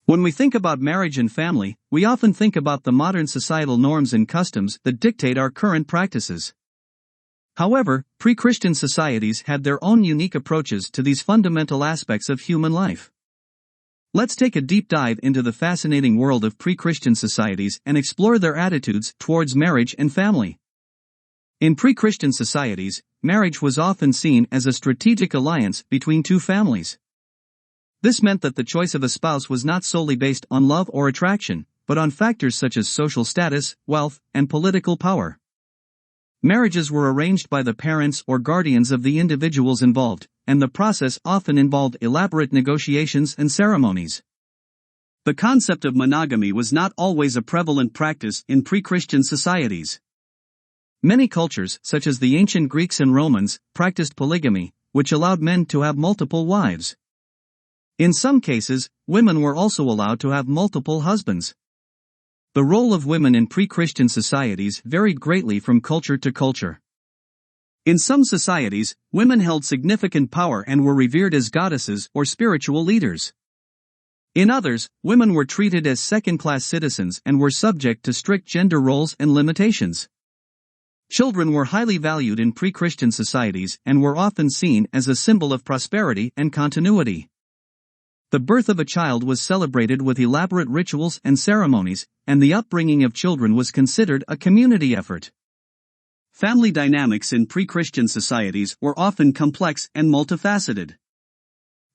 When we think about marriage and family, we often think about the modern societal norms and customs that dictate our current practices. However, pre-Christian societies had their own unique approaches to these fundamental aspects of human life. Let's take a deep dive into the fascinating world of pre-Christian societies and explore their attitudes towards marriage and family. In pre-Christian societies, marriage was often seen as a strategic alliance between two families. This meant that the choice of a spouse was not solely based on love or attraction, but on factors such as social status, wealth, and political power. Marriages were arranged by the parents or guardians of the individuals involved, and the process often involved elaborate negotiations and ceremonies. The concept of monogamy was not always a prevalent practice in pre-Christian societies. Many cultures, such as the ancient Greeks and Romans, practiced polygamy, which allowed men to have multiple wives. In some cases, women were also allowed to have multiple husbands. The role of women in pre-Christian societies varied greatly from culture to culture. In some societies, women held significant power and were revered as goddesses or spiritual leaders. In others, women were treated as second-class citizens and were subject to strict gender roles and limitations. Children were highly valued in pre-Christian societies and were often seen as a symbol of prosperity and continuity. The birth of a child was celebrated with elaborate rituals and ceremonies, and the upbringing of children was considered a community effort. Family dynamics in pre-Christian societies were often complex and multifaceted.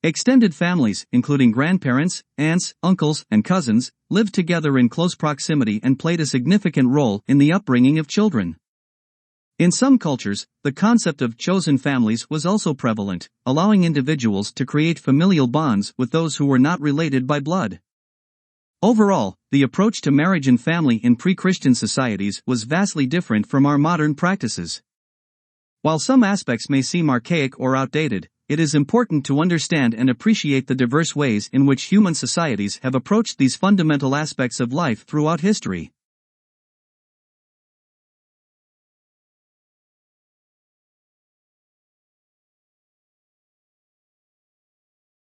Extended families, including grandparents, aunts, uncles, and cousins, lived together in close proximity and played a significant role in the upbringing of children. In some cultures, the concept of chosen families was also prevalent, allowing individuals to create familial bonds with those who were not related by blood. Overall, the approach to marriage and family in pre-Christian societies was vastly different from our modern practices. While some aspects may seem archaic or outdated, it is important to understand and appreciate the diverse ways in which human societies have approached these fundamental aspects of life throughout history.